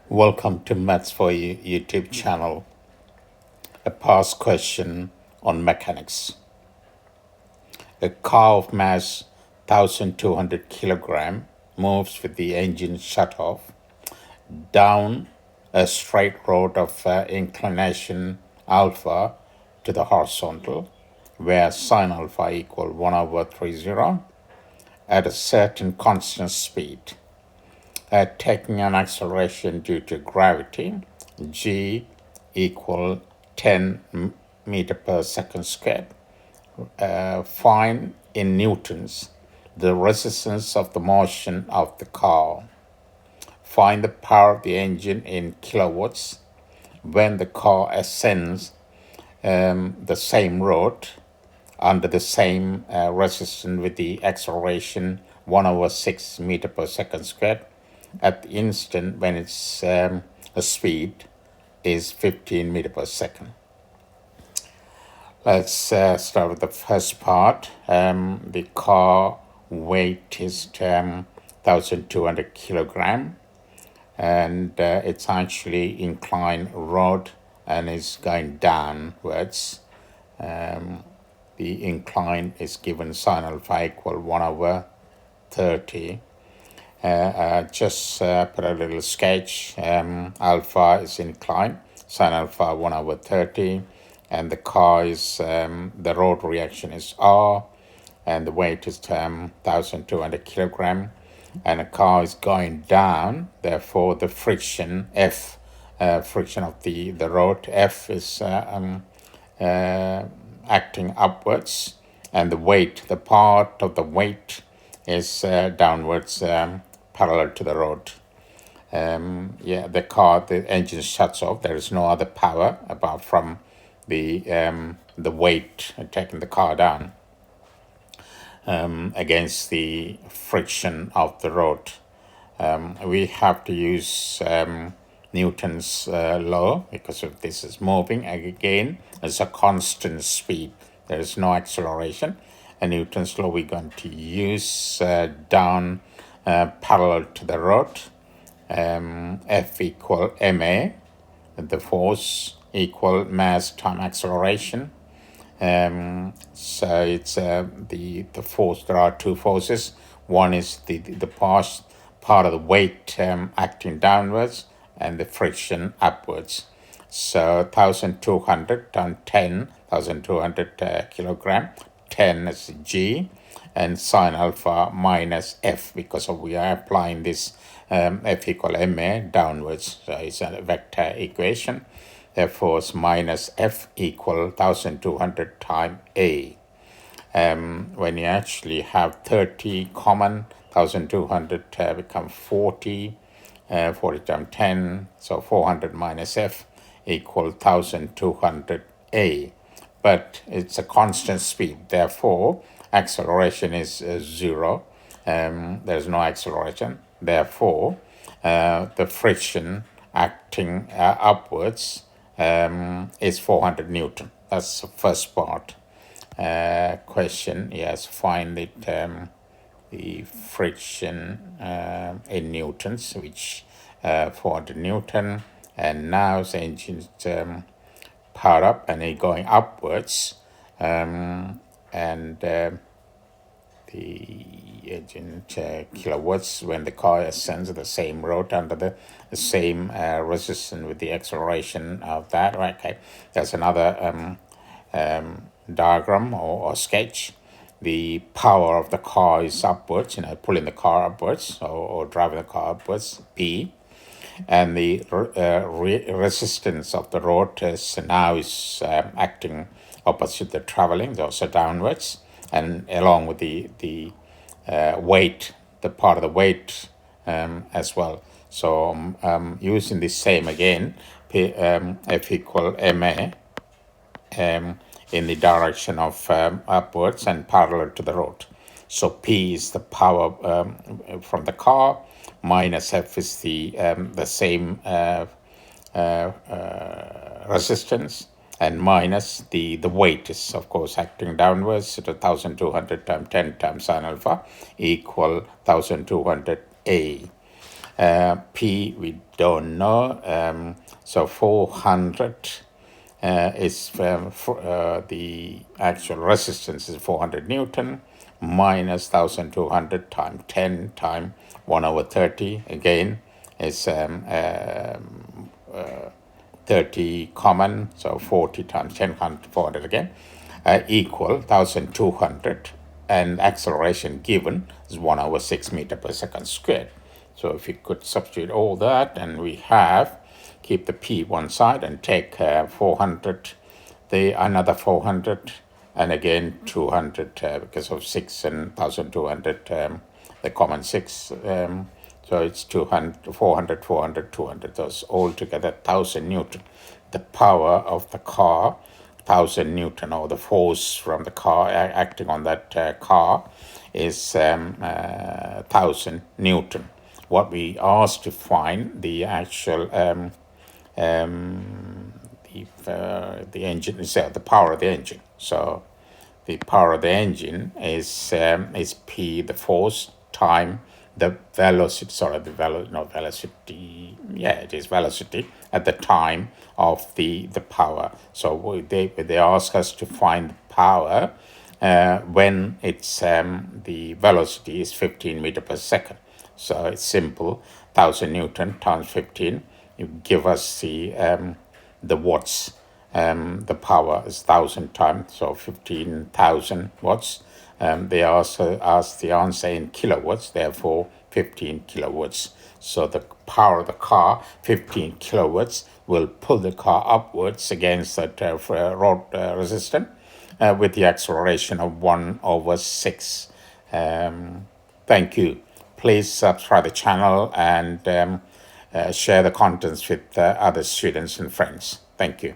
Welcome to Maths for You YouTube channel. A past question on mechanics. A car of mass 1200 kilogram moves with the engine shut off down a straight road of inclination alpha to the horizontal, where sine alpha equal 1/30 at a certain constant speed. Taking an acceleration due to gravity, g equal 10 meter per second squared. Find in newtons the resistance of the motion of the car. Find the power of the engine in kilowatts when the car ascends the same road under the same resistance with the acceleration 1/6 meter per second squared at the instant when its speed is 15 meter per second. Let's start with the first part. The car weight is 1,200 kilogram, and it's actually inclined road and is going downwards. The incline is given sine alpha equal 1/30. Just put a little sketch. Alpha is inclined, sine alpha 1/30, and the car is, the road reaction is R, and the weight is 1,200 kilogram, and the car is going down, therefore the friction, F, friction of the road, F is acting upwards, and the weight, the part of the weight is downwards, parallel to the road. The engine shuts off. There is no other power apart from the weight taking the car down against the friction of the road. We have to use Newton's law because if this is moving again, it's a constant speed. There is no acceleration. And Newton's law we're going to use down parallel to the road. F equal ma, the force equal mass time acceleration. So it's the force. There are two forces. One is the part of the weight acting downwards, and the friction upwards. So 1,200 times 10, 1,200 kilogram. 10 is g, and sine alpha minus f, because we are applying this F equal ma downwards. So it's a vector equation. Therefore, it's minus F equal 1,200 times A. When you actually have 30 common, 1,200 become 40, 40 times 10, so 400 minus F equal 1,200 A. But it's a constant speed, therefore acceleration is 0. There's no acceleration. Therefore, the friction acting upwards is 400 Newton. That's the first part. Question, yes, find it, the friction in newtons, which 400 Newton, and now the engine is powered up and it's going upwards, and the engine kilowatts when the car ascends the same road under the same resistance with the acceleration of that. Right? Okay, there's another diagram or sketch. The power of the car is upwards, pulling the car upwards or driving the car upwards, P. And the resistance of the road is now acting opposite the traveling, also downwards, and along with the weight, the part of the weight as well. So using the same again, F equal ma in the direction of upwards and parallel to the road. So P is the power from the car, minus F is the same resistance, and minus the weight is of course acting downwards. So 1,200 times 10 times sine alpha equal 1,200 A. P we don't know. So 400 is the actual resistance is 400 Newton minus 1200 times 10 times 1 over 30 again is 30 common, so 40 times 10 400 again, equal 1200, and acceleration given is 1 over 6 meter per second squared. So if you could substitute all that, and we have, keep the p one side and take 400, the another 400, and again 200 because of 6 and 1200, the common 6. So it's 200, 400, 400, 200. Those all together 1000 Newton. The power of the car, 1000 Newton, or the force from the car acting on that car is 1000 Newton. What we asked to find the actual the engine is the power of the engine. So the power of the engine is P, the force, time the velocity. Sorry, not velocity. Yeah, it is velocity at the time of the power. So they ask us to find the power when it's the velocity is 15 meter per second. So it's simple. 1000 Newton times 15. You give us the watts. The power is 1000 times, so 15,000 watts. They also ask the answer in kilowatts, therefore 15 kilowatts. So the power of the car, 15 kilowatts, will pull the car upwards against that road resistance with the acceleration of 1 over 6. Thank you. Please subscribe the channel and share the contents with other students and friends. Thank you.